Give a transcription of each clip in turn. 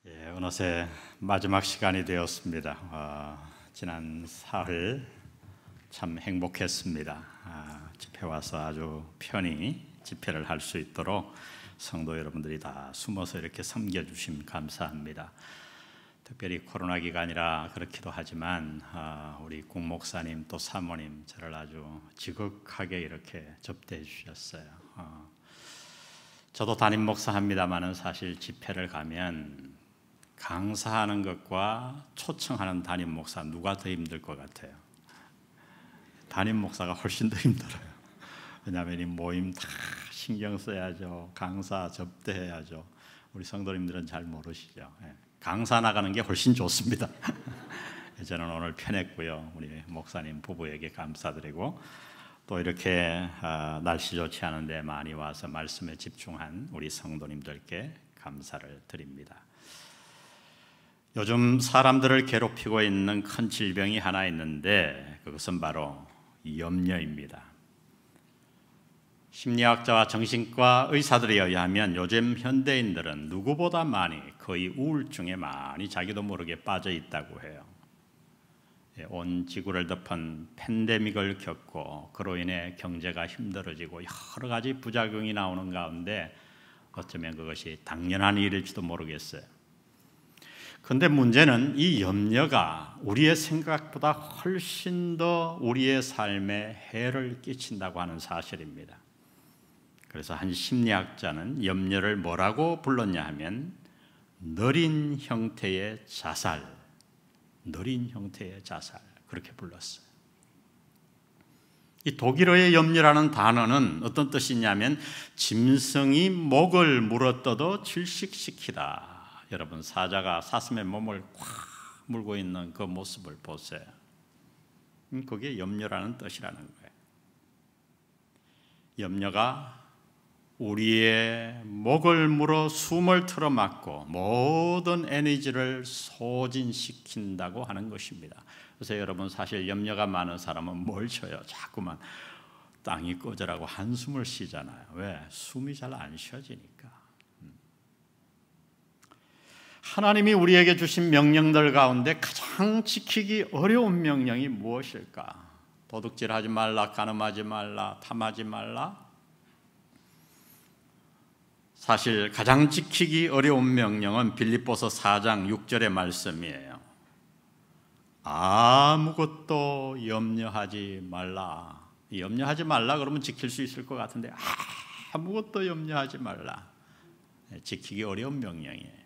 어느새 마지막 시간이 되었습니다. 지난 사흘 참 행복했습니다. 집회 와서 아주 편히 집회를 할 수 있도록 성도 여러분들이 다 숨어서 이렇게 섬겨주심 감사합니다. 특별히 코로나 기간이라 그렇기도 하지만 우리 국 목사님 또 사모님 저를 아주 지극하게 이렇게 접대해 주셨어요. 저도 담임 목사합니다만은 사실 집회를 가면 강사하는 것과 초청하는 담임 목사 누가 더 힘들 것 같아요? 담임 목사가 훨씬 더 힘들어요. 왜냐하면 이 모임 다 신경 써야죠. 강사 접대해야죠. 우리 성도님들은 잘 모르시죠. 강사 나가는 게 훨씬 좋습니다. 저는 오늘 편했고요. 우리 목사님 부부에게 감사드리고 또 이렇게 날씨 좋지 않은데 많이 와서 말씀에 집중한 우리 성도님들께 감사를 드립니다. 요즘 사람들을 괴롭히고 있는 큰 질병이 하나 있는데 그것은 바로 염려입니다. 심리학자와 정신과 의사들에 의하면 요즘 현대인들은 누구보다 많이 거의 우울증에 많이 자기도 모르게 빠져 있다고 해요. 온 지구를 덮은 팬데믹을 겪고 그로 인해 경제가 힘들어지고 여러 가지 부작용이 나오는 가운데 어쩌면 그것이 당연한 일일지도 모르겠어요. 그런데 문제는 이 염려가 우리의 생각보다 훨씬 더 우리의 삶에 해를 끼친다고 하는 사실입니다. 그래서 한 심리학자는 염려를 뭐라고 불렀냐 하면 느린 형태의 자살, 느린 형태의 자살 그렇게 불렀어요. 이 독일어의 염려라는 단어는 어떤 뜻이냐면 짐승이 목을 물어뜯어 질식시키다. 여러분 사자가 사슴의 몸을 꽉 물고 있는 그 모습을 보세요. 그게 염려라는 뜻이라는 거예요. 염려가 우리의 목을 물어 숨을 틀어막고 모든 에너지를 소진시킨다고 하는 것입니다. 그래서 여러분 사실 염려가 많은 사람은 뭘 쳐요? 자꾸만 땅이 꺼져라고 한숨을 쉬잖아요. 왜? 숨이 잘 안 쉬어지니까. 하나님이 우리에게 주신 명령들 가운데 가장 지키기 어려운 명령이 무엇일까? 도둑질하지 말라, 간음하지 말라, 탐하지 말라. 사실 가장 지키기 어려운 명령은 빌립보서 4장 6절의 말씀이에요. 아무것도 염려하지 말라. 염려하지 말라 그러면 지킬 수 있을 것 같은데 아무것도 염려하지 말라. 지키기 어려운 명령이에요.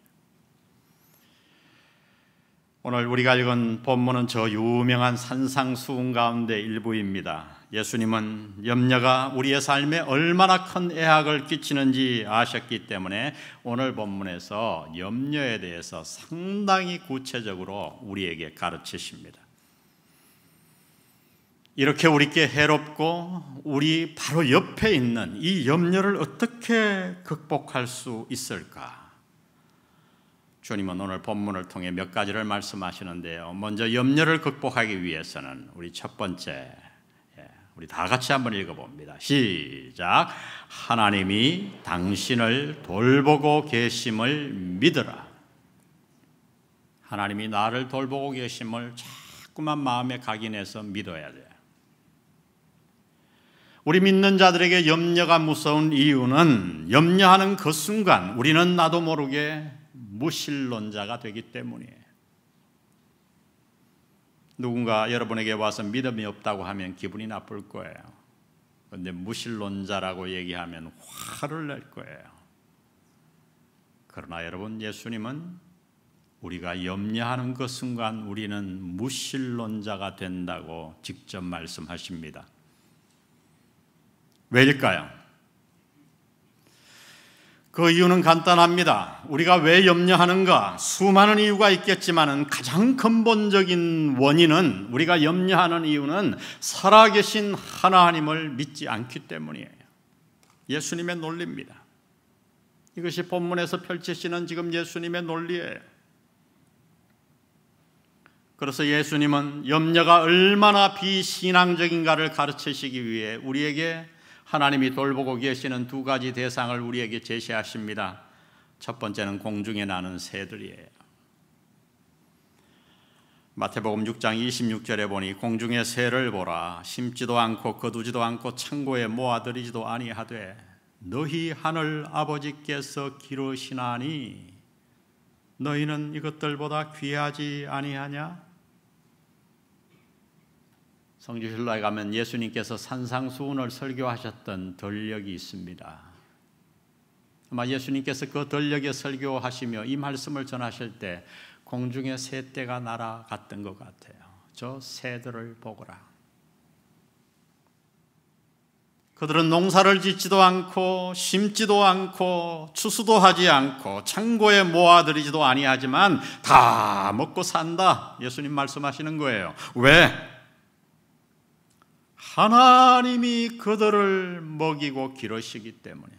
오늘 우리가 읽은 본문은 저 유명한 산상수훈 가운데 일부입니다. 예수님은 염려가 우리의 삶에 얼마나 큰 애학을 끼치는지 아셨기 때문에 오늘 본문에서 염려에 대해서 상당히 구체적으로 우리에게 가르치십니다. 이렇게 우리께 해롭고 우리 바로 옆에 있는 이 염려를 어떻게 극복할 수 있을까? 주님은 오늘 본문을 통해 몇 가지를 말씀하시는데요. 먼저 염려를 극복하기 위해서는 우리 첫 번째, 우리 다 같이 한번 읽어봅니다. 시작. 하나님이 당신을 돌보고 계심을 믿으라. 하나님이 나를 돌보고 계심을 자꾸만 마음에 각인해서 믿어야 돼요. 우리 믿는 자들에게 염려가 무서운 이유는 염려하는 그 순간 우리는 나도 모르게 무신론자가 되기 때문이에요. 누군가 여러분에게 와서 믿음이 없다고 하면 기분이 나쁠 거예요. 그런데 무신론자라고 얘기하면 화를 낼 거예요. 그러나 여러분, 예수님은 우리가 염려하는 그 순간 우리는 무신론자가 된다고 직접 말씀하십니다. 왜일까요? 그 이유는 간단합니다. 우리가 왜 염려하는가? 수많은 이유가 있겠지만 가장 근본적인 원인은, 우리가 염려하는 이유는 살아계신 하나님을 믿지 않기 때문이에요. 예수님의 논리입니다. 이것이 본문에서 펼치시는 지금 예수님의 논리예요. 그래서 예수님은 염려가 얼마나 비신앙적인가를 가르치시기 위해 우리에게 하나님이 돌보고 계시는 두 가지 대상을 우리에게 제시하십니다. 첫 번째는 공중에 나는 새들이에요. 마태복음 6장 26절에 보니 공중의 새를 보라. 심지도 않고 거두지도 않고 창고에 모아들이지도 아니하되 너희 하늘 아버지께서 기르시나니 너희는 이것들보다 귀하지 아니하냐? 성지순례에 가면 예수님께서 산상수훈을 설교하셨던 들녘이 있습니다. 아마 예수님께서 그 들녘에 설교하시며 이 말씀을 전하실 때 공중에 새떼가 날아갔던 것 같아요. 저 새들을 보거라. 그들은 농사를 짓지도 않고 심지도 않고 추수도 하지 않고 창고에 모아들이지도 아니하지만 다 먹고 산다. 예수님 말씀하시는 거예요. 왜? 하나님이 그들을 먹이고 기르시기 때문에.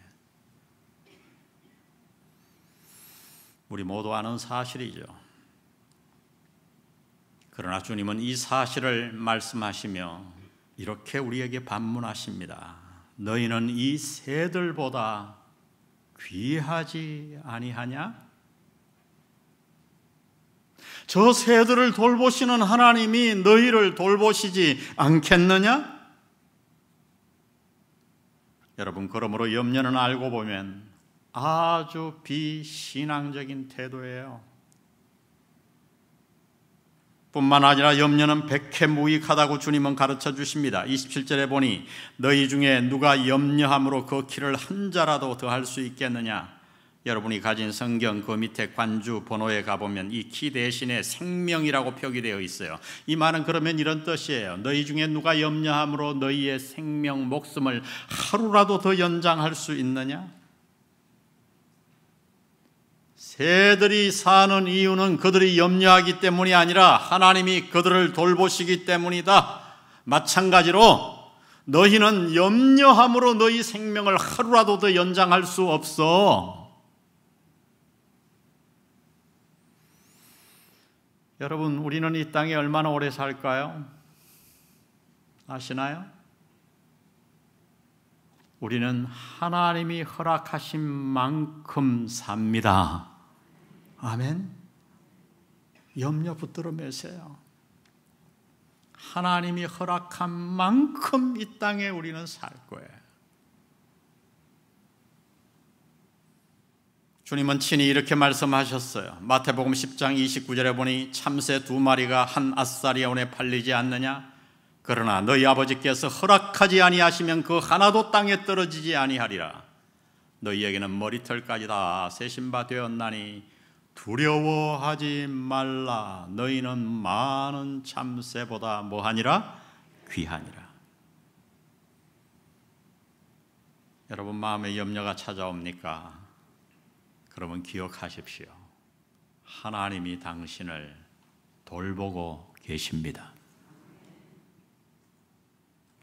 우리 모두 아는 사실이죠. 그러나 주님은 이 사실을 말씀하시며 이렇게 우리에게 반문하십니다. 너희는 이 새들보다 귀하지 아니하냐? 저 새들을 돌보시는 하나님이 너희를 돌보시지 않겠느냐? 여러분, 그러므로 염려는 알고 보면 아주 비신앙적인 태도예요. 뿐만 아니라 염려는 백해무익하다고 주님은 가르쳐 주십니다. 27절에 보니 너희 중에 누가 염려함으로 그 키를 한 자라도 더할 수 있겠느냐? 여러분이 가진 성경 그 밑에 관주 번호에 가보면 이 키 대신에 생명이라고 표기되어 있어요. 이 말은 그러면 이런 뜻이에요. 너희 중에 누가 염려함으로 너희의 생명, 목숨을 하루라도 더 연장할 수 있느냐? 새들이 사는 이유는 그들이 염려하기 때문이 아니라 하나님이 그들을 돌보시기 때문이다. 마찬가지로 너희는 염려함으로 너희 생명을 하루라도 더 연장할 수 없어. 여러분, 우리는 이 땅에 얼마나 오래 살까요? 아시나요? 우리는 하나님이 허락하신 만큼 삽니다. 아멘. 염려 붙들어 매세요. 하나님이 허락한 만큼 이 땅에 우리는 살 거예요. 주님은 친히 이렇게 말씀하셨어요. 마태복음 10장 29절에 보니 참새 2마리가 한 아사리온에 팔리지 않느냐? 그러나 너희 아버지께서 허락하지 아니하시면 그 하나도 땅에 떨어지지 아니하리라. 너희에게는 머리털까지 다 세신 바 되었나니 두려워하지 말라. 너희는 많은 참새보다 뭐하니라? 귀하니라. 여러분 마음에 염려가 찾아옵니까? 그러면 기억하십시오. 하나님이 당신을 돌보고 계십니다.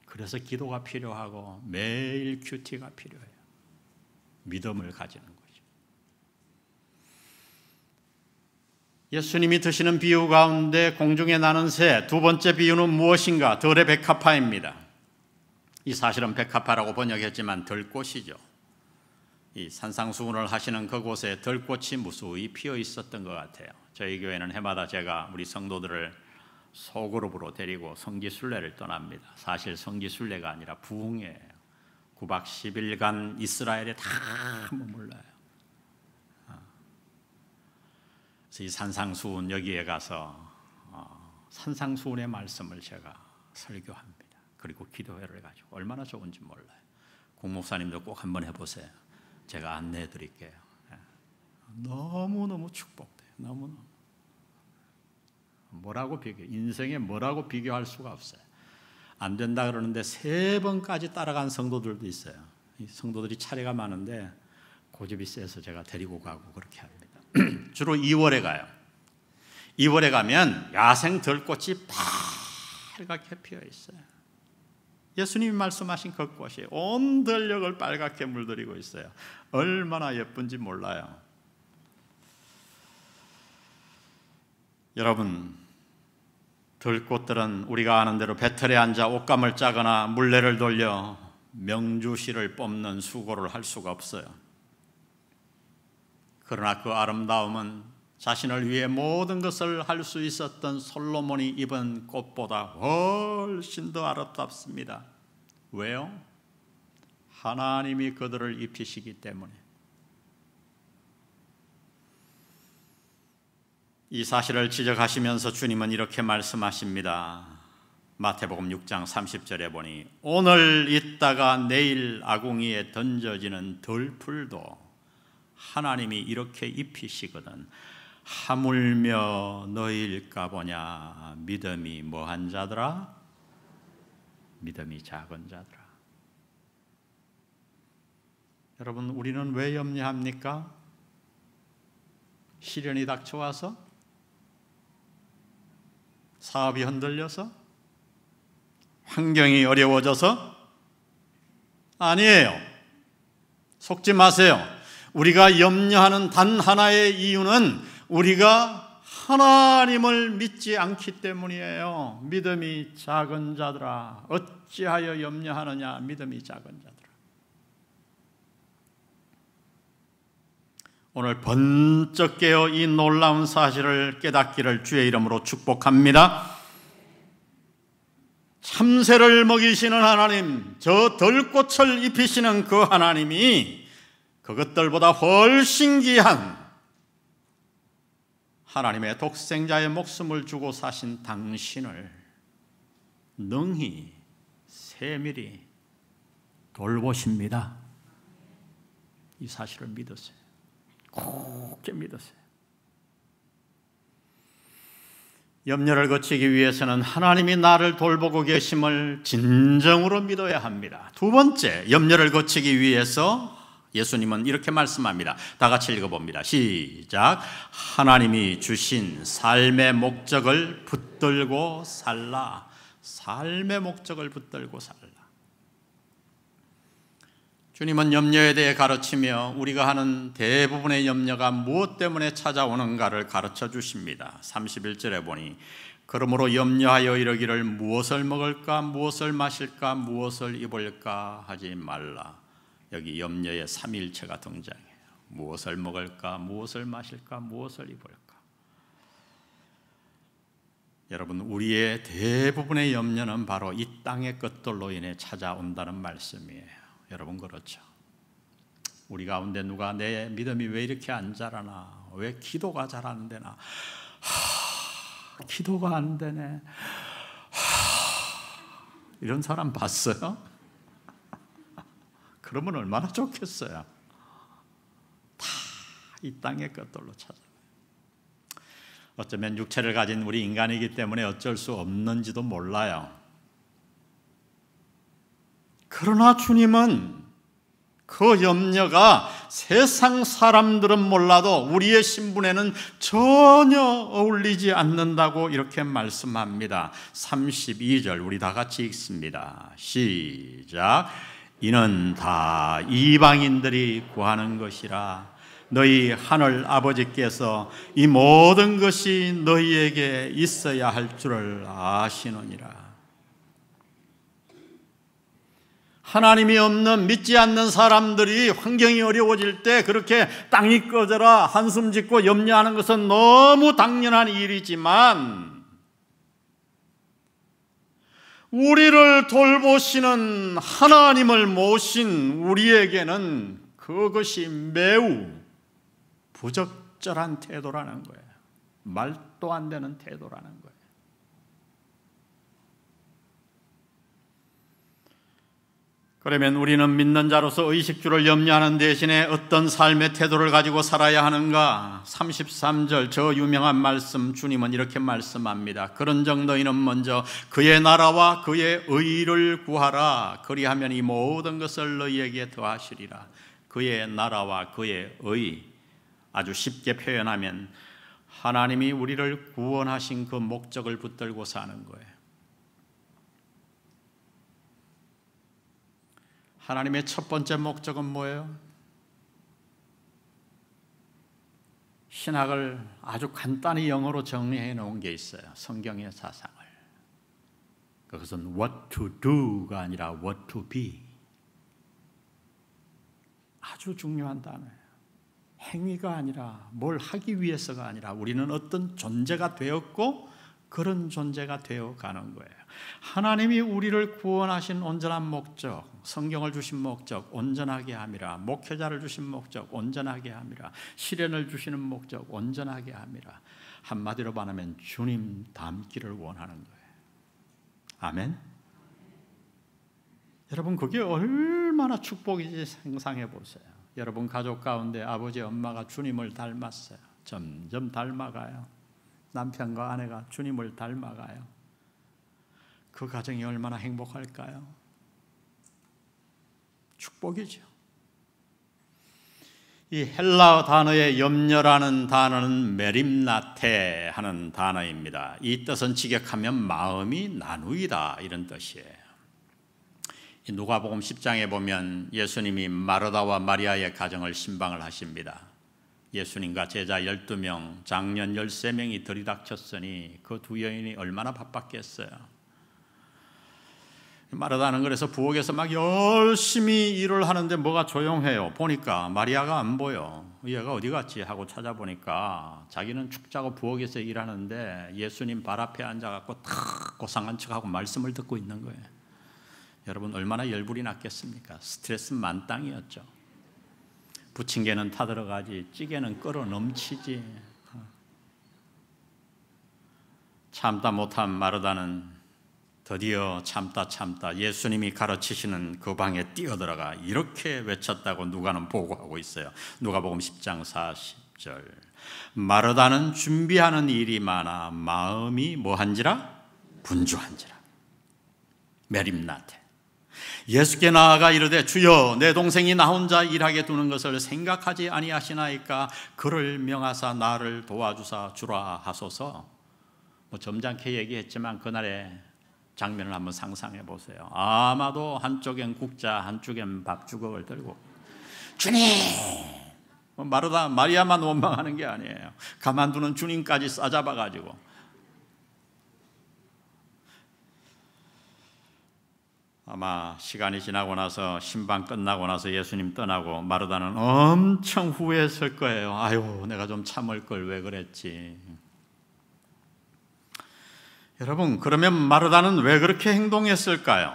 그래서 기도가 필요하고 매일 큐티가 필요해요. 믿음을 가지는 거죠. 예수님이 드시는 비유 가운데 공중에 나는 새, 두 번째 비유는 무엇인가? 들의 백합화입니다. 이 사실은 백합화라고 번역했지만 들꽃이죠. 이 산상수훈을 하시는 그곳에 들꽃이 무수히 피어 있었던 것 같아요. 저희 교회는 해마다 제가 우리 성도들을 소그룹으로 데리고 성지순례를 떠납니다. 사실 성지순례가 아니라 부흥회예요. 9박 10일간 이스라엘에 다 머물러요. 그래서 이 산상수훈 여기에 가서 산상수훈의 말씀을 제가 설교합니다. 그리고 기도회를 가지고 얼마나 좋은지 몰라요. 공목사님도 꼭 한번 해보세요. 제가 안내해 드릴게요. 너무너무 축복돼요. 너무너무. 뭐라고 비교? 인생에 뭐라고 비교할 수가 없어요. 안 된다 그러는데 3번까지 따라간 성도들도 있어요. 이 성도들이 차례가 많은데 고집이 세서 제가 데리고 가고 그렇게 합니다. 주로 2월에 가요. 2월에 가면 야생 들꽃이 빨갛게 피어 있어요. 예수님이 말씀하신 그 꽃이 온 들녘을 빨갛게 물들이고 있어요. 얼마나 예쁜지 몰라요. 여러분, 들꽃들은 우리가 아는 대로 배틀에 앉아 옷감을 짜거나 물레를 돌려 명주실을 뽑는 수고를 할 수가 없어요. 그러나 그 아름다움은 자신을 위해 모든 것을 할 수 있었던 솔로몬이 입은 꽃보다 훨씬 더 아름답습니다. 왜요? 하나님이 그들을 입히시기 때문에. 이 사실을 지적하시면서 주님은 이렇게 말씀하십니다. 마태복음 6장 30절에 보니 오늘 있다가 내일 아궁이에 던져지는 들풀도 하나님이 이렇게 입히시거든 하물며 너희일까 보냐. 믿음이 뭐한 자더라? 믿음이 작은 자더라. 여러분, 우리는 왜 염려합니까? 시련이 닥쳐와서? 사업이 흔들려서? 환경이 어려워져서? 아니에요. 속지 마세요. 우리가 염려하는 단 하나의 이유는 우리가 하나님을 믿지 않기 때문이에요. 믿음이 작은 자들아 어찌하여 염려하느냐. 믿음이 작은 자들아. 오늘 번쩍 깨어 이 놀라운 사실을 깨닫기를 주의 이름으로 축복합니다. 참새를 먹이시는 하나님, 저 들꽃을 입히시는 그 하나님이 그것들보다 훨씬 귀한 하나님의 독생자의 목숨을 주고 사신 당신을 능히 세밀히 돌보십니다. 이 사실을 믿으세요. 굳게 믿으세요. 염려를 거치기 위해서는 하나님이 나를 돌보고 계심을 진정으로 믿어야 합니다. 두 번째, 염려를 거치기 위해서 예수님은 이렇게 말씀합니다. 다 같이 읽어봅니다. 시작. 하나님이 주신 삶의 목적을 붙들고 살라. 삶의 목적을 붙들고 살라. 주님은 염려에 대해 가르치며 우리가 하는 대부분의 염려가 무엇 때문에 찾아오는가를 가르쳐 주십니다. 31절에 보니 그러므로 염려하여 이르기를 무엇을 먹을까 무엇을 마실까 무엇을 입을까 하지 말라. 여기 염려의 삼일체가 등장해요. 무엇을 먹을까 무엇을 마실까 무엇을 입을까. 여러분, 우리의 대부분의 염려는 바로 이 땅의 것들로 인해 찾아온다는 말씀이에요. 여러분, 그렇죠? 우리 가운데 누가 내 믿음이 왜 이렇게 안 자라나, 왜 기도가 잘 안 되나, 기도가 안 되네, 이런 사람 봤어요? 그러면 얼마나 좋겠어요. 다 이 땅의 것들로 찾아와요. 어쩌면 육체를 가진 우리 인간이기 때문에 어쩔 수 없는지도 몰라요. 그러나 주님은 그 염려가 세상 사람들은 몰라도 우리의 신분에는 전혀 어울리지 않는다고 이렇게 말씀합니다. 32절 우리 다 같이 읽습니다. 시작. 이는 다 이방인들이 구하는 것이라. 너희 하늘 아버지께서 이 모든 것이 너희에게 있어야 할 줄을 아시느니라. 하나님이 없는 믿지 않는 사람들이 환경이 어려워질 때 그렇게 땅이 꺼져라 한숨 짓고 염려하는 것은 너무 당연한 일이지만 우리를 돌보시는 하나님을 모신 우리에게는 그것이 매우 부적절한 태도라는 거예요. 말도 안 되는 태도라는 거예요. 그러면 우리는 믿는 자로서 의식주를 염려하는 대신에 어떤 삶의 태도를 가지고 살아야 하는가? 33절 저 유명한 말씀 주님은 이렇게 말씀합니다. 그런즉 너희는 먼저 그의 나라와 그의 의를 구하라. 그리하면 이 모든 것을 너희에게 더하시리라. 그의 나라와 그의 의, 아주 쉽게 표현하면 하나님이 우리를 구원하신 그 목적을 붙들고 사는 거예요. 하나님의 첫 번째 목적은 뭐예요? 신학을 아주 간단히 영어로 정리해 놓은 게 있어요. 성경의 사상을. 그것은 what to do가 아니라 what to be. 아주 중요한 단어예요. 행위가 아니라, 뭘 하기 위해서가 아니라 우리는 어떤 존재가 되었고 그런 존재가 되어 가는 거예요. 하나님이 우리를 구원하신 온전한 목적, 성경을 주신 목적 온전하게 함이라, 목회자를 주신 목적 온전하게 함이라, 시련을 주시는 목적 온전하게 함이라. 한마디로 말하면 주님 닮기를 원하는 거예요. 아멘. 여러분, 그게 얼마나 축복인지 상상해 보세요. 여러분 가족 가운데 아버지 엄마가 주님을 닮았어요. 점점 닮아가요. 남편과 아내가 주님을 닮아가요. 그 가정이 얼마나 행복할까요? 축복이죠. 이 헬라어 단어의 염려라는 단어는 메림나테 하는 단어입니다. 이 뜻은 직역하면 마음이 나누이다, 이런 뜻이에요. 누가복음 10장에 보면 예수님이 마르다와 마리아의 가정을 신방을 하십니다. 예수님과 제자 12명, 장년 13명이 들이닥쳤으니 그 두 여인이 얼마나 바빴겠어요. 마르다는 그래서 부엌에서 막 열심히 일을 하는데 뭐가 조용해요. 보니까 마리아가 안 보여. 얘가 어디 갔지 하고 찾아보니까 자기는 축자고 부엌에서 일하는데 예수님 발 앞에 앉아갖고 탁 고상한 척하고 말씀을 듣고 있는 거예요. 여러분, 얼마나 열불이 났겠습니까? 스트레스 만땅이었죠. 부침개는 타들어가지 찌개는 끓어 넘치지. 참다 못한 마르다는 드디어 참다 예수님이 가르치시는 그 방에 뛰어들어가 이렇게 외쳤다고 누가는 보고하고 있어요. 누가복음 10장 40절. 마르다는 준비하는 일이 많아 마음이 뭐한지라? 분주한지라. 메림나테. 예수께 나아가 이르되 주여, 내 동생이 나 혼자 일하게 두는 것을 생각하지 아니하시나이까 그를 명하사 나를 도와주사 주라 하소서. 점잖게 얘기했지만 그날의 장면을 한번 상상해 보세요. 아마도 한쪽엔 국자, 한쪽엔 밥주걱을 들고 주님! 마리아만 원망하는 게 아니에요. 가만두는 주님까지 싸잡아가지고. 아마 시간이 지나고 나서, 신방 끝나고 나서 예수님 떠나고 마르다는 엄청 후회했을 거예요. 아유, 내가 좀 참을 걸 왜 그랬지. 여러분, 그러면 마르다는 왜 그렇게 행동했을까요?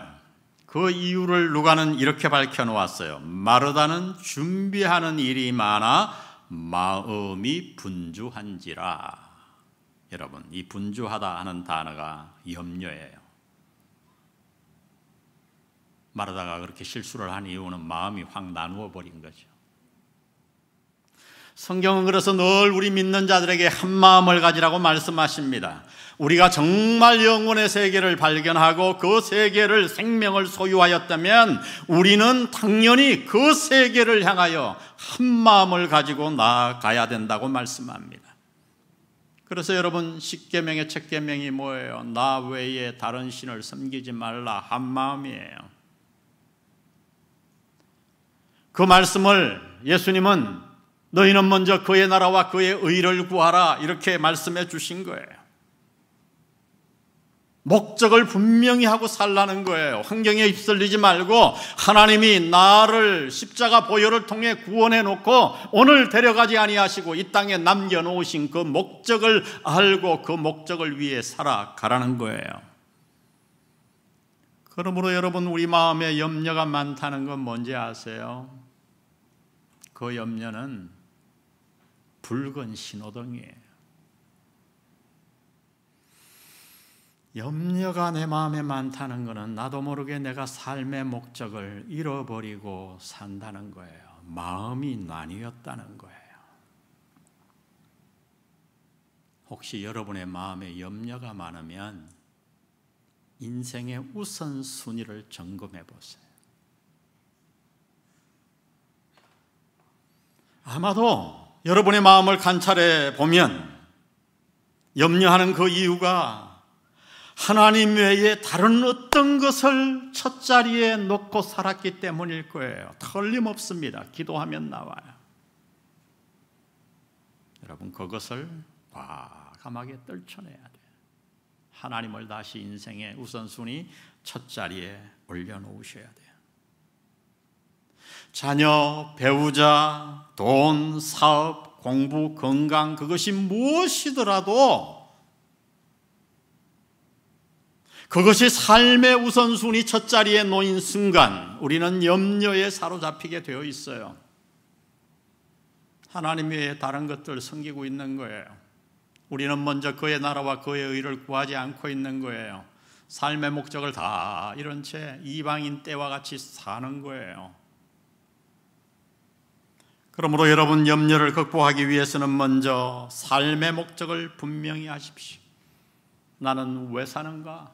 그 이유를 누가는 이렇게 밝혀놓았어요. 마르다는 준비하는 일이 많아 마음이 분주한지라. 여러분, 이 분주하다 하는 단어가 염려예요. 마르다가 그렇게 실수를 한 이유는 마음이 확 나누어 버린 거죠. 성경은 그래서 늘 우리 믿는 자들에게 한 마음을 가지라고 말씀하십니다. 우리가 정말 영혼의 세계를 발견하고 그 세계를, 생명을 소유하였다면 우리는 당연히 그 세계를 향하여 한 마음을 가지고 나아가야 된다고 말씀합니다. 그래서 여러분, 십계명의 첫 계명이 뭐예요? 나 외에 다른 신을 섬기지 말라, 한 마음이에요. 그 말씀을 예수님은 너희는 먼저 그의 나라와 그의 의를 구하라, 이렇게 말씀해 주신 거예요. 목적을 분명히 하고 살라는 거예요. 환경에 휩쓸리지 말고 하나님이 나를 십자가 보혈을 통해 구원해 놓고 오늘 데려가지 아니하시고 이 땅에 남겨놓으신 그 목적을 알고 그 목적을 위해 살아가라는 거예요. 그러므로 여러분, 우리 마음에 염려가 많다는 건 뭔지 아세요? 그 염려는 붉은 신호등이에요. 염려가 내 마음에 많다는 것은 나도 모르게 내가 삶의 목적을 잃어버리고 산다는 거예요. 마음이 나뉘었다는 거예요. 혹시 여러분의 마음에 염려가 많으면 인생의 우선순위를 점검해 보세요. 아마도 여러분의 마음을 관찰해 보면 염려하는 그 이유가 하나님 외에 다른 어떤 것을 첫 자리에 놓고 살았기 때문일 거예요. 틀림없습니다. 기도하면 나와요. 여러분, 그것을 과감하게 떨쳐내야 돼요. 하나님을 다시 인생의 우선순위 첫 자리에 올려놓으셔야 돼요. 자녀, 배우자, 돈, 사업, 공부, 건강, 그것이 무엇이더라도 그것이 삶의 우선순위 첫 자리에 놓인 순간 우리는 염려에 사로잡히게 되어 있어요. 하나님 외에 다른 것들을 섬기고 있는 거예요. 우리는 먼저 그의 나라와 그의 의를 구하지 않고 있는 거예요. 삶의 목적을 다 잃은 채 이방인 때와 같이 사는 거예요. 그러므로 여러분, 염려를 극복하기 위해서는 먼저 삶의 목적을 분명히 하십시오. 나는 왜 사는가?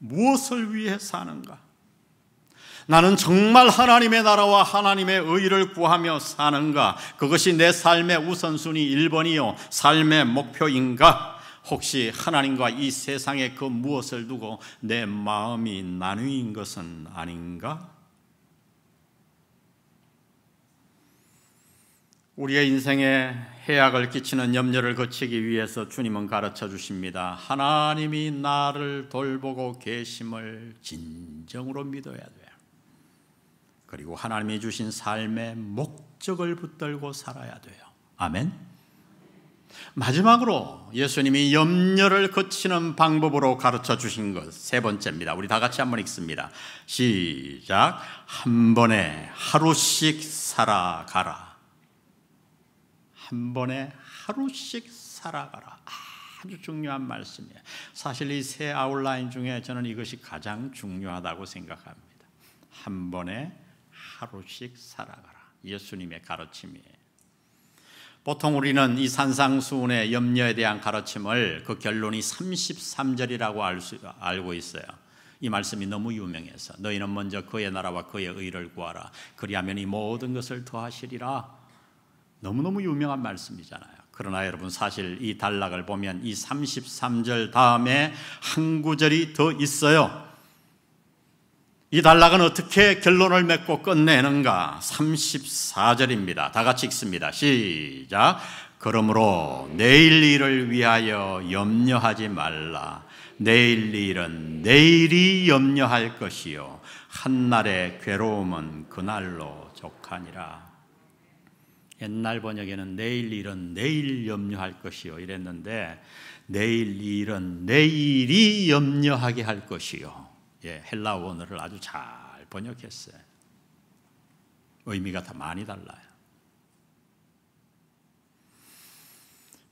무엇을 위해 사는가? 나는 정말 하나님의 나라와 하나님의 의를 구하며 사는가? 그것이 내 삶의 우선순위 1번이요 삶의 목표인가? 혹시 하나님과 이 세상에 그 무엇을 두고 내 마음이 나뉘인 것은 아닌가? 우리의 인생에 해악을 끼치는 염려를 거치기 위해서 주님은 가르쳐 주십니다. 하나님이 나를 돌보고 계심을 진정으로 믿어야 돼요. 그리고 하나님이 주신 삶의 목적을 붙들고 살아야 돼요. 아멘. 마지막으로 예수님이 염려를 거치는 방법으로 가르쳐 주신 것 세 번째입니다. 우리 다 같이 한번 읽습니다. 시작. 한 번에 하루씩 살아가라. 한 번에 하루씩 살아가라. 아주 중요한 말씀이에요. 사실 이 세 아웃라인 중에 저는 이것이 가장 중요하다고 생각합니다. 한 번에 하루씩 살아가라. 예수님의 가르침이에요. 보통 우리는 이 산상수훈의 염려에 대한 가르침을 그 결론이 33절이라고 알고 있어요. 이 말씀이 너무 유명해서 너희는 먼저 그의 나라와 그의 의를 구하라. 그리하면 이 모든 것을 더하시리라. 너무너무 유명한 말씀이잖아요. 그러나 여러분, 사실 이 단락을 보면 이 33절 다음에 한 구절이 더 있어요. 이 단락은 어떻게 결론을 맺고 끝내는가? 34절입니다. 다 같이 읽습니다. 시작. 그러므로 내일 일을 위하여 염려하지 말라. 내일 일은 내일이 염려할 것이요 한날의 괴로움은 그날로 족하니라. 옛날 번역에는 내일 일은 내일 염려할 것이요 이랬는데, 내일 일은 내일이 염려하게 할 것이요. 헬라 원어를 아주 잘 번역했어요. 의미가 다 많이 달라요.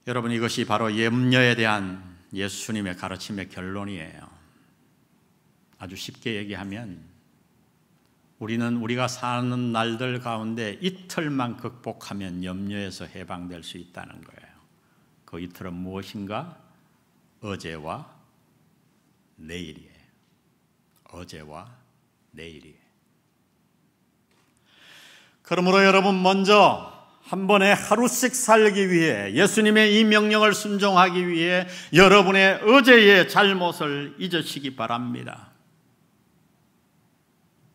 여러분, 이것이 바로 염려에 대한 예수님의 가르침의 결론이에요. 아주 쉽게 얘기하면 우리는 우리가 사는 날들 가운데 이틀만 극복하면 염려에서 해방될 수 있다는 거예요. 그 이틀은 무엇인가? 어제와 내일이에요. 어제와 내일이에요. 그러므로 여러분, 먼저 한 번에 하루씩 살기 위해, 예수님의 이 명령을 순종하기 위해 여러분의 어제의 잘못을 잊으시기 바랍니다.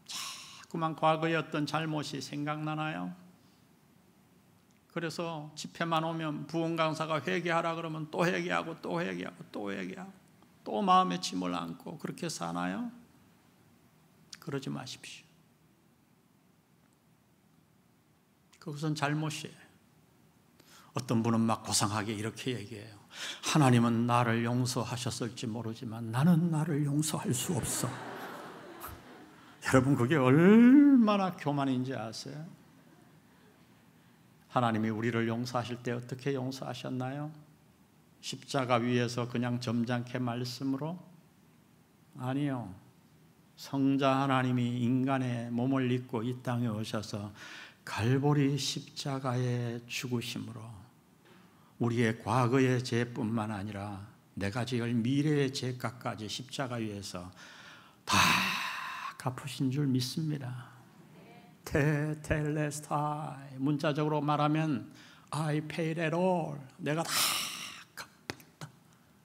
자꾸만 과거의 어떤 잘못이 생각나나요? 그래서 집회만 오면 부흥 강사가 회개하라 그러면 또 회개하고 또 회개하고 또 회개하고 또 마음에 짐을 안고 그렇게 사나요? 그러지 마십시오. 그것은 잘못이에요. 어떤 분은 막 고상하게 이렇게 얘기해요. 하나님은 나를 용서하셨을지 모르지만 나는 나를 용서할 수 없어. 여러분, 그게 얼마나 교만인지 아세요? 하나님이 우리를 용서하실 때 어떻게 용서하셨나요? 십자가 위에서 그냥 점잖게 말씀으로? 아니요. 성자 하나님이 인간의 몸을 입고 이 땅에 오셔서 갈보리 십자가의 죽으심으로 우리의 과거의 죄뿐만 아니라 내가 지을 미래의 죄값까지 십자가 위에서 다 갚으신 줄 믿습니다. 테텔레스타이, 문자적으로 말하면 I paid it all. 내가 다 갚았다.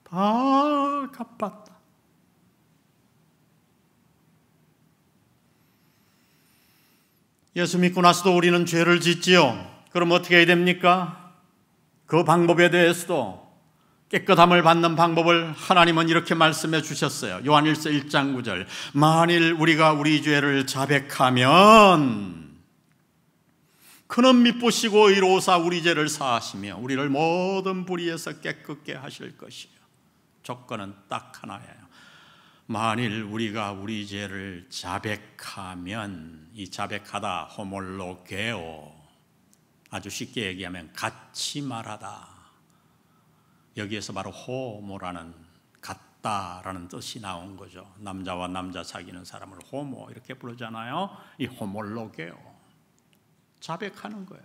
다 갚았다. 예수 믿고 나서도 우리는 죄를 짓지요. 그럼 어떻게 해야 됩니까? 그 방법에 대해서도 깨끗함을 받는 방법을 하나님은 이렇게 말씀해 주셨어요. 요한일서 1장 9절. 만일 우리가 우리 죄를 자백하면 그는 미쁘시고 의로우사 우리 죄를 사하시며 우리를 모든 불의에서 깨끗게 하실 것이요. 조건은 딱 하나예요. 만일 우리가 우리 죄를 자백하면, 이 자백하다 호몰로게오, 아주 쉽게 얘기하면 같이 말하다. 여기에서 바로 호모라는 같다라는 뜻이 나온 거죠. 남자와 남자 사귀는 사람을 호모 이렇게 부르잖아요. 이 호몰로게오, 자백하는 거예요.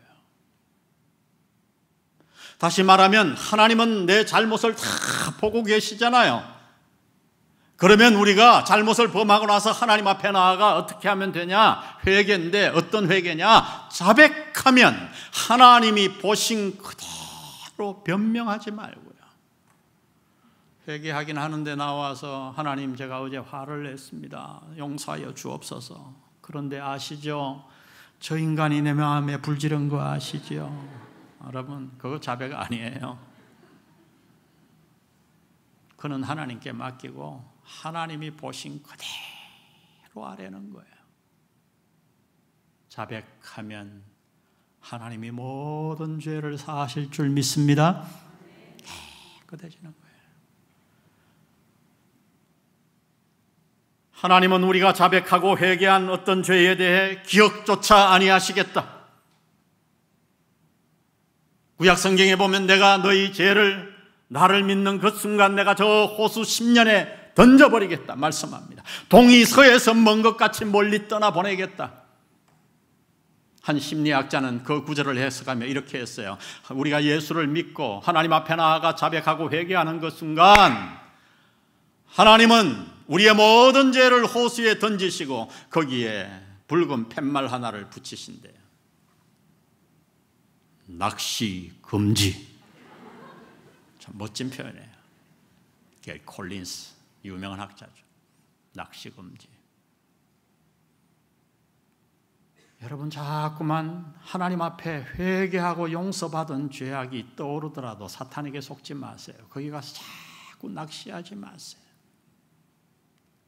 다시 말하면 하나님은 내 잘못을 다 보고 계시잖아요. 그러면 우리가 잘못을 범하고 나서 하나님 앞에 나아가 어떻게 하면 되냐? 회개인데 어떤 회개냐? 자백하면 하나님이 보신 그대로 변명하지 말고요. 회개하긴 하는데 나와서 하나님 제가 어제 화를 냈습니다. 용서하여 주옵소서. 그런데 아시죠? 저 인간이 내 마음에 불지른 거 아시죠? 여러분, 그거 자백 아니에요. 그는 하나님께 맡기고 하나님이 보신 그대로 아뢰는 거예요. 자백하면 하나님이 모든 죄를 사하실 줄 믿습니다. 깨끗해지는 거예요. 하나님은 우리가 자백하고 회개한 어떤 죄에 대해 기억조차 아니하시겠다. 구약 성경에 보면 내가 너희 죄를, 나를 믿는 그 순간 내가 저 호수 10년에 던져버리겠다 말씀합니다. 동이 서에서 먼 것 같이 멀리 떠나보내겠다. 한 심리학자는 그 구절을 해석하며 이렇게 했어요. 우리가 예수를 믿고 하나님 앞에 나아가 자백하고 회개하는 그 순간 하나님은 우리의 모든 죄를 호수에 던지시고 거기에 붉은 팻말 하나를 붙이신대요. 낚시 금지. 참 멋진 표현이에요. 겔 콜린스, 유명한 학자죠. 낚시 금지. 여러분, 자꾸만 하나님 앞에 회개하고 용서받은 죄악이 떠오르더라도 사탄에게 속지 마세요. 거기 가서 자꾸 낚시하지 마세요.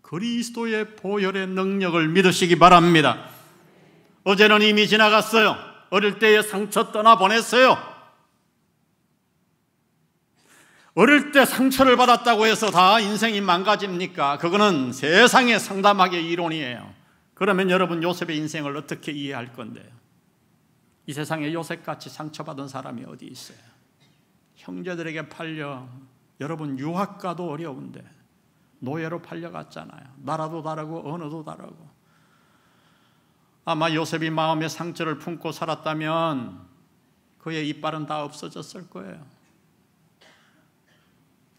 그리스도의 보혈의 능력을 믿으시기 바랍니다. 어제는 이미 지나갔어요. 어릴 때의 상처 떠나보냈어요. 어릴 때 상처를 받았다고 해서 다 인생이 망가집니까? 그거는 세상의 상담학의 이론이에요. 그러면 여러분, 요셉의 인생을 어떻게 이해할 건데요? 이 세상에 요셉같이 상처받은 사람이 어디 있어요? 형제들에게 팔려, 여러분 유학 가도 어려운데 노예로 팔려갔잖아요. 나라도 다르고 언어도 다르고. 아마 요셉이 마음의 상처를 품고 살았다면 그의 이빨은 다 없어졌을 거예요.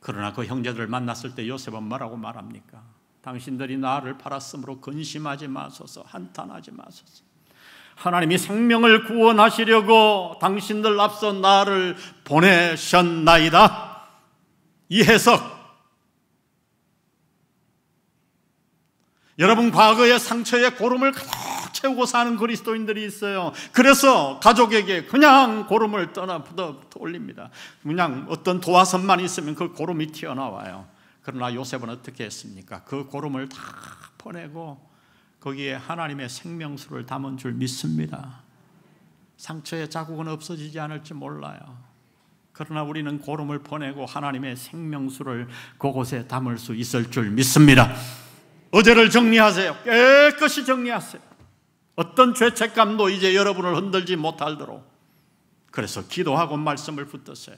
그러나 그 형제들을 만났을 때 요셉은 뭐라고 말합니까? 당신들이 나를 팔았으므로 근심하지 마소서, 한탄하지 마소서. 하나님이 생명을 구원하시려고 당신들 앞서 나를 보내셨나이다. 이 해석, 여러분, 과거의 상처에 고름을 가득 채우고 사는 그리스도인들이 있어요. 그래서 가족에게 그냥 고름을 올립니다. 그냥 어떤 도화선만 있으면 그 고름이 튀어나와요. 그러나 요셉은 어떻게 했습니까? 그 고름을 다 퍼내고 거기에 하나님의 생명수를 담은 줄 믿습니다. 상처의 자국은 없어지지 않을지 몰라요. 그러나 우리는 고름을 퍼내고 하나님의 생명수를 그곳에 담을 수 있을 줄 믿습니다. 어제를 정리하세요. 깨끗이 정리하세요. 어떤 죄책감도 이제 여러분을 흔들지 못하도록. 그래서 기도하고 말씀을 붙드세요.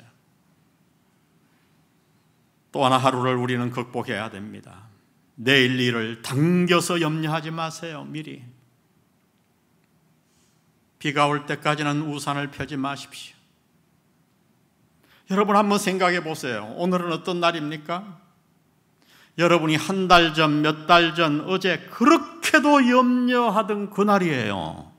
또 하나, 하루를 우리는 극복해야 됩니다. 내일 일을 당겨서 염려하지 마세요. 미리. 비가 올 때까지는 우산을 펴지 마십시오. 여러분, 한번 생각해 보세요. 오늘은 어떤 날입니까? 여러분이 한 달 전, 몇 달 전, 어제 그렇게도 염려하던 그날이에요.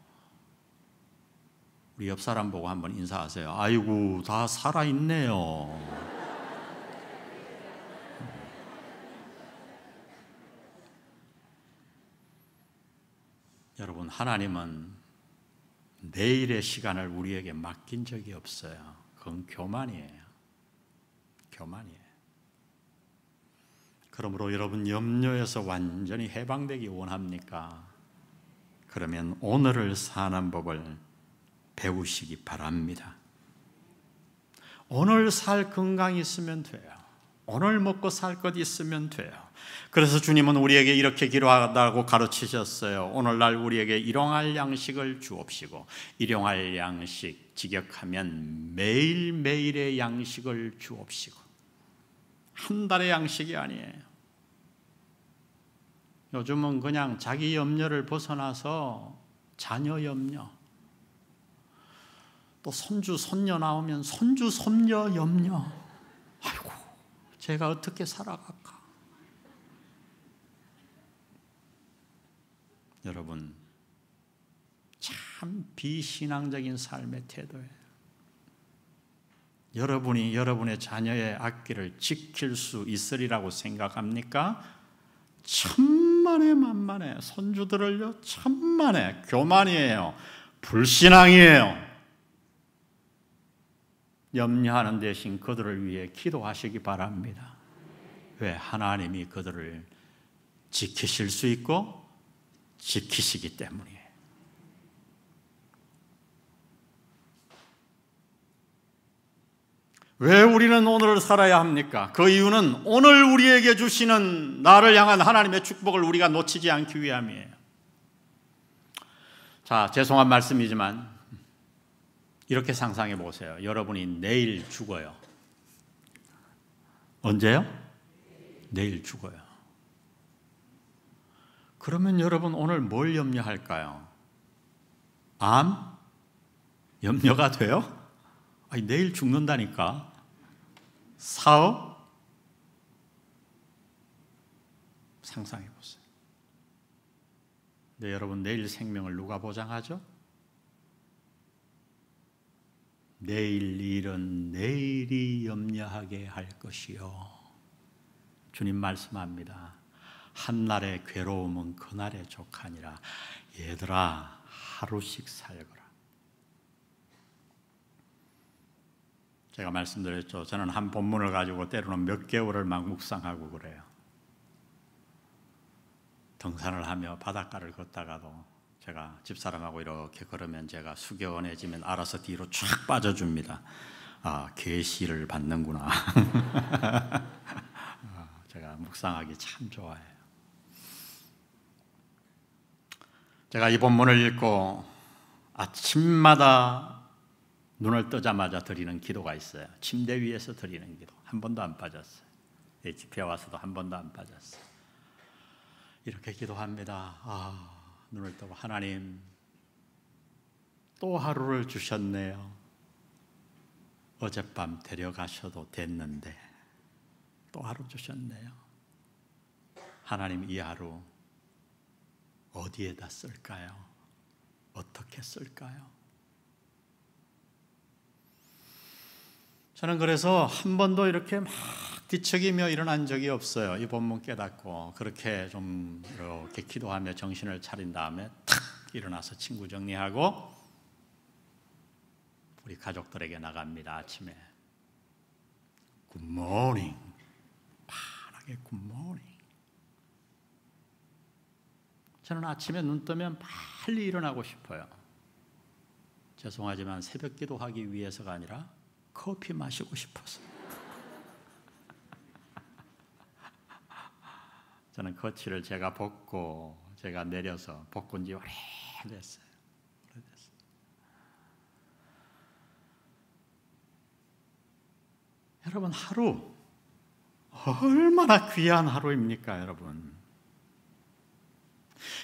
우리 옆 사람 보고 한번 인사하세요. 아이고, 다 살아있네요. 여러분, 하나님은 내일의 시간을 우리에게 맡긴 적이 없어요. 그건 교만이에요. 교만이에요. 그러므로 여러분, 염려에서 완전히 해방되기 원합니까? 그러면 오늘을 사는 법을 배우시기 바랍니다. 오늘 살 건강이 있으면 돼요. 오늘 먹고 살 것 있으면 돼요. 그래서 주님은 우리에게 이렇게 기도하다고 가르치셨어요. 오늘날 우리에게 일용할 양식을 주옵시고, 일용할 양식 직역하면 매일매일의 양식을 주옵시고, 한 달의 양식이 아니에요. 요즘은 그냥 자기 염려를 벗어나서 자녀 염려, 또 손주 손녀 나오면 손주 손녀 염려. 아이고, 제가 어떻게 살아갈까? 여러분, 참 비신앙적인 삶의 태도예요. 여러분이 여러분의 자녀의 앞길을 지킬 수 있으리라고 생각합니까? 천만에 만만해. 손주들을요, 천만에. 교만이에요. 불신앙이에요. 염려하는 대신 그들을 위해 기도하시기 바랍니다. 왜? 하나님이 그들을 지키실 수 있고 지키시기 때문이에요. 왜 우리는 오늘을 살아야 합니까? 그 이유는 오늘 우리에게 주시는 나를 향한 하나님의 축복을 우리가 놓치지 않기 위함이에요. 자, 죄송한 말씀이지만 이렇게 상상해 보세요. 여러분이 내일 죽어요. 언제요? 내일 죽어요. 그러면 여러분 오늘 뭘 염려할까요? 암? 염려가 돼요? 아니, 내일 죽는다니까. 사업? 상상해 보세요. 근데 여러분, 내일 생명을 누가 보장하죠? 내일 일은 내일이 염려하게 할 것이요. 주님 말씀합니다. 한날의 괴로움은 그날의 족하니라. 얘들아, 하루씩 살거라. 제가 말씀드렸죠. 저는 한 본문을 가지고 때로는 몇 개월을 막 묵상하고 그래요. 등산을 하며 바닷가를 걷다가도 제가 집사람하고 이렇게 걸으면 제가 숙연해지면 알아서 뒤로 쫙 빠져줍니다. 아, 계시를 받는구나. 제가 묵상하기 참 좋아해요. 제가 이 본문을 읽고 아침마다 눈을 뜨자마자 드리는 기도가 있어요. 침대 위에서 드리는 기도. 한 번도 안 빠졌어요. 집에 와서도 한 번도 안 빠졌어요. 이렇게 기도합니다. 눈을 뜨고, 하나님, 또 하루를 주셨네요. 어젯밤 데려가셔도 됐는데 또 하루 주셨네요. 하나님, 이 하루 어디에다 쓸까요? 어떻게 쓸까요? 저는 그래서 한 번도 이렇게 막 뒤척이며 일어난 적이 없어요. 이 본문 깨닫고 그렇게 좀 이렇게 기도하며 정신을 차린 다음에 탁 일어나서 친구 정리하고 우리 가족들에게 나갑니다. 아침에 굿모닝, 환하게 굿모닝. 저는 아침에 눈 뜨면 빨리 일어나고 싶어요. 죄송하지만 새벽 기도하기 위해서가 아니라 커피 마시고 싶어서. 저는 거치를 제가 벗고 제가 내려서 벗고 지 오래됐어요. 여러분, 하루 얼마나 귀한 하루입니까, 여러분?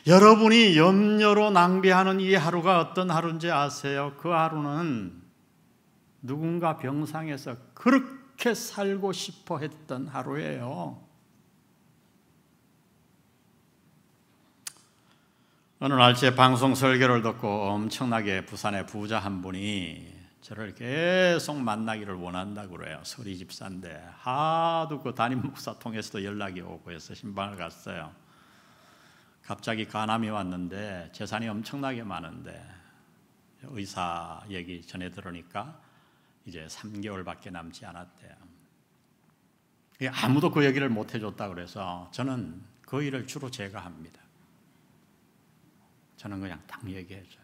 여러분이 염려로 낭비하는 이 하루가 어떤 하루인지 아세요? 그 하루는 누군가 병상에서 그렇게 살고 싶어 했던 하루예요. 어느 날 제 방송 설교를 듣고 엄청나게 부산의 부자 한 분이 저를 계속 만나기를 원한다고 그래요. 서리 집사인데 하도 그 담임 목사 통해서도 연락이 오고 해서 신방을 갔어요. 갑자기 간암이 왔는데 재산이 엄청나게 많은데 의사 얘기 전해 들으니까 이제 3개월밖에 남지 않았대요. 아무도 그 얘기를 못 해줬다 그래서 저는 그 일을 주로 제가 합니다. 저는 그냥 딱 얘기해줘요.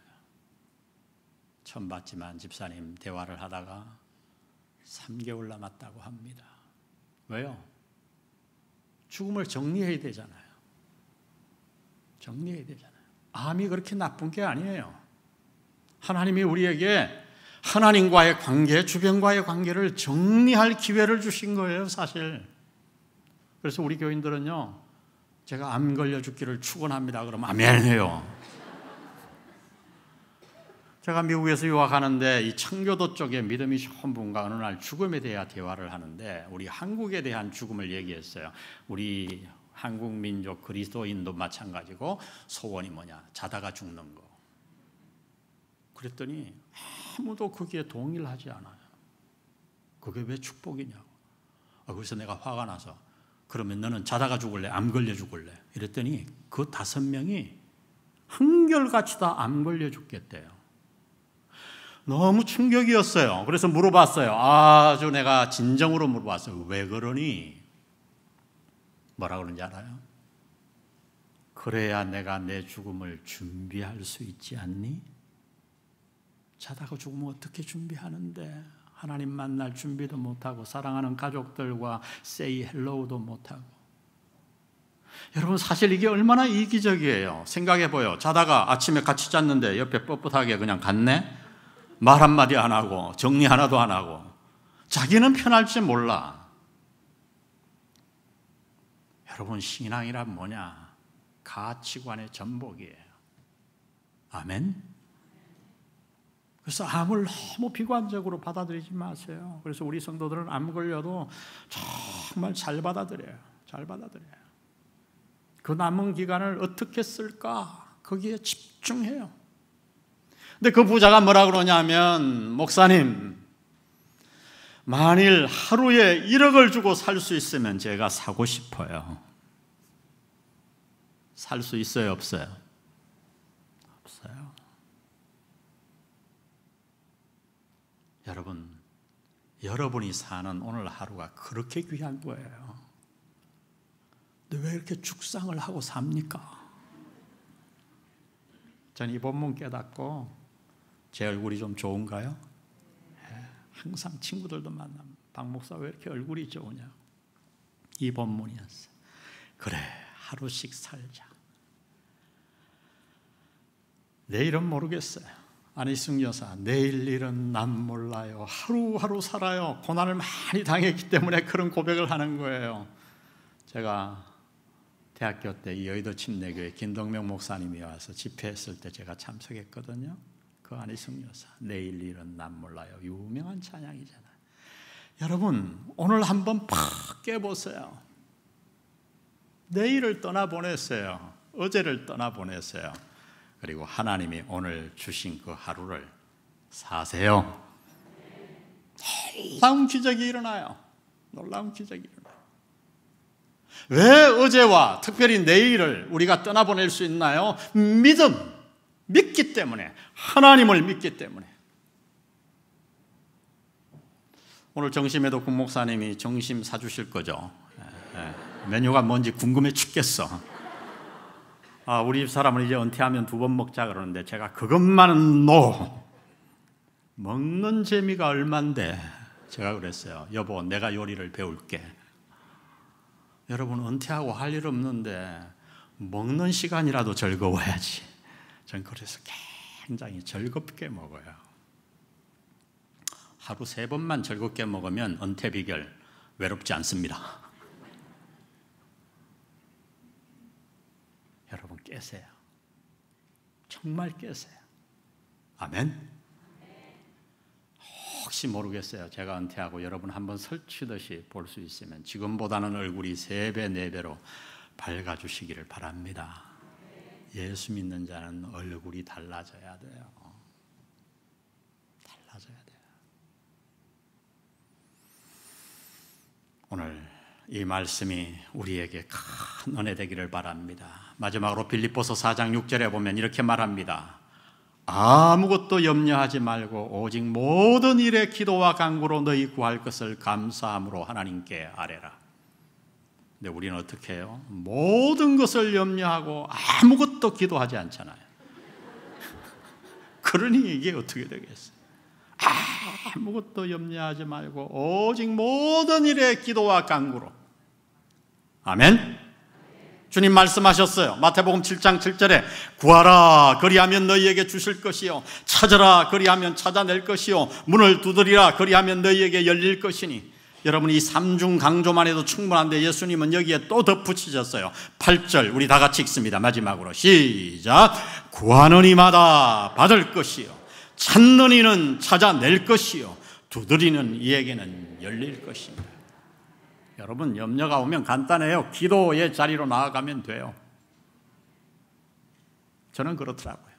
처음 봤지만 집사님 대화를 하다가 3개월 남았다고 합니다. 왜요? 죽음을 정리해야 되잖아요. 정리해야 되잖아요. 암이 그렇게 나쁜 게 아니에요. 하나님이 우리에게 하나님과의 관계, 주변과의 관계를 정리할 기회를 주신 거예요, 사실. 그래서 우리 교인들은요, 제가 암 걸려 죽기를 축원합니다. 그러면 아멘해요. 제가 미국에서 유학하는데 이 청교도 쪽에 믿음이 좋은 분과 어느 날 죽음에 대한 대화를 하는데 우리 한국에 대한 죽음을 얘기했어요. 우리 한국 민족 그리스도인도 마찬가지고 소원이 뭐냐? 자다가 죽는 거. 그랬더니 아무도 거기에 동의를 하지 않아요. 그게 왜 축복이냐고. 그래서 내가 화가 나서 그러면 너는 자다가 죽을래? 암 걸려 죽을래? 이랬더니 그 5명이 한결같이 다 암 걸려 죽겠대요. 너무 충격이었어요. 그래서 물어봤어요. 아주 내가 진정으로 물어봤어요. 왜 그러니? 뭐라 그러는지 알아요? 그래야 내가 내 죽음을 준비할 수 있지 않니? 자다가 죽으면 어떻게 준비하는데? 하나님 만날 준비도 못하고 사랑하는 가족들과 say hello도 못하고. 여러분 사실 이게 얼마나 이기적이에요. 생각해봐요. 자다가 아침에 같이 잤는데 옆에 뻣뻣하게 그냥 갔네? 말 한마디 안 하고 정리 하나도 안 하고 자기는 편할지 몰라. 여러분 신앙이란 뭐냐? 가치관의 전복이에요. 아멘? 그래서 암을 너무 비관적으로 받아들이지 마세요. 그래서 우리 성도들은 암 걸려도 정말 잘 받아들여요. 잘 받아들여요. 그 남은 기간을 어떻게 쓸까? 거기에 집중해요. 근데 그 부자가 뭐라 그러냐면 목사님 만일 하루에 1억을 주고 살 수 있으면 제가 사고 싶어요. 살 수 있어요? 없어요? 없어요. 여러분, 여러분이 사는 오늘 하루가 그렇게 귀한 거예요. 근데 왜 이렇게 죽상을 하고 삽니까? 전 이 본문 깨닫고 제 얼굴이 좀 좋은가요? 항상 친구들도 만나면 박 목사 왜 이렇게 얼굴이 좋으냐? 이 본문이었어요. 그래, 하루씩 살자. 내일은 모르겠어요. 안희승 여사, 내일 일은 난 몰라요. 하루하루 살아요. 고난을 많이 당했기 때문에 그런 고백을 하는 거예요. 제가 대학교 때 여의도 침례교회 김동명 목사님이 와서 집회했을 때 제가 참석했거든요. 그 안희승 여사, 내일 일은 난 몰라요. 유명한 찬양이잖아요. 여러분, 오늘 한번 팍 깨보세요. 내일을 떠나보냈어요. 어제를 떠나보냈어요. 그리고 하나님이 오늘 주신 그 하루를 사세요. 놀라운 기적이 일어나요. 놀라운 기적이 일어나요. 왜 어제와 특별히 내일을 우리가 떠나보낼 수 있나요? 믿기 때문에, 하나님을 믿기 때문에. 오늘 점심에도 국 목사님이 점심 사주실 거죠. 메뉴가 뭔지 궁금해 죽겠어. 우리 집 사람은 이제 은퇴하면 2번 먹자 그러는데 제가 그것만은 먹는 재미가 얼만데 제가 그랬어요. 여보, 내가 요리를 배울게. 여러분, 은퇴하고 할 일 없는데 먹는 시간이라도 즐거워야지. 전 그래서 굉장히 즐겁게 먹어요. 하루 3번만 즐겁게 먹으면 은퇴 비결 외롭지 않습니다. 여러분 깨세요. 정말 깨세요. 아멘. 혹시 모르겠어요. 제가 은퇴하고 여러분 한번 설치듯이 볼 수 있으면 지금보다는 얼굴이 3배, 4배로 밝아주시기를 바랍니다. 예수 믿는 자는 얼굴이 달라져야 돼요. 달라져야 돼요. 오늘 이 말씀이 우리에게 큰 은혜 되기를 바랍니다. 마지막으로 빌립보서 4장 6절에 보면 이렇게 말합니다. 아무것도 염려하지 말고 오직 모든 일에 기도와 간구로 너희 구할 것을 감사함으로 하나님께 아뢰라. 근데 우리는 어떻게 해요? 모든 것을 염려하고 아무것도 기도하지 않잖아요. 그러니 이게 어떻게 되겠어요? 아무것도 염려하지 말고 오직 모든 일에 기도와 간구로. 아멘. 주님 말씀하셨어요. 마태복음 7장 7절에 구하라 그리하면 너희에게 주실 것이요 찾으라 그리하면 찾아낼 것이요 문을 두드리라 그리하면 너희에게 열릴 것이니. 여러분, 이 삼중 강조만 해도 충분한데 예수님은 여기에 또 덧붙이셨어요. 8절 우리 다 같이 읽습니다. 마지막으로 시작. 구하는 이마다 받을 것이요 찾는 이는 찾아낼 것이요 두드리는 이에게는 열릴 것입니다. 여러분, 염려가 오면 간단해요. 기도의 자리로 나아가면 돼요. 저는 그렇더라고요.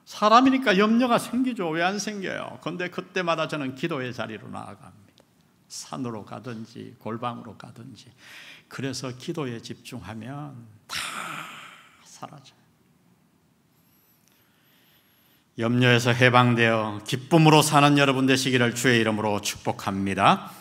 사람이니까 염려가 생기죠. 왜 안 생겨요? 그런데 그때마다 저는 기도의 자리로 나아갑니다. 산으로 가든지 골방으로 가든지. 그래서 기도에 집중하면 다 사라져요. 염려에서 해방되어 기쁨으로 사는 여러분 되시기를 주의 이름으로 축복합니다.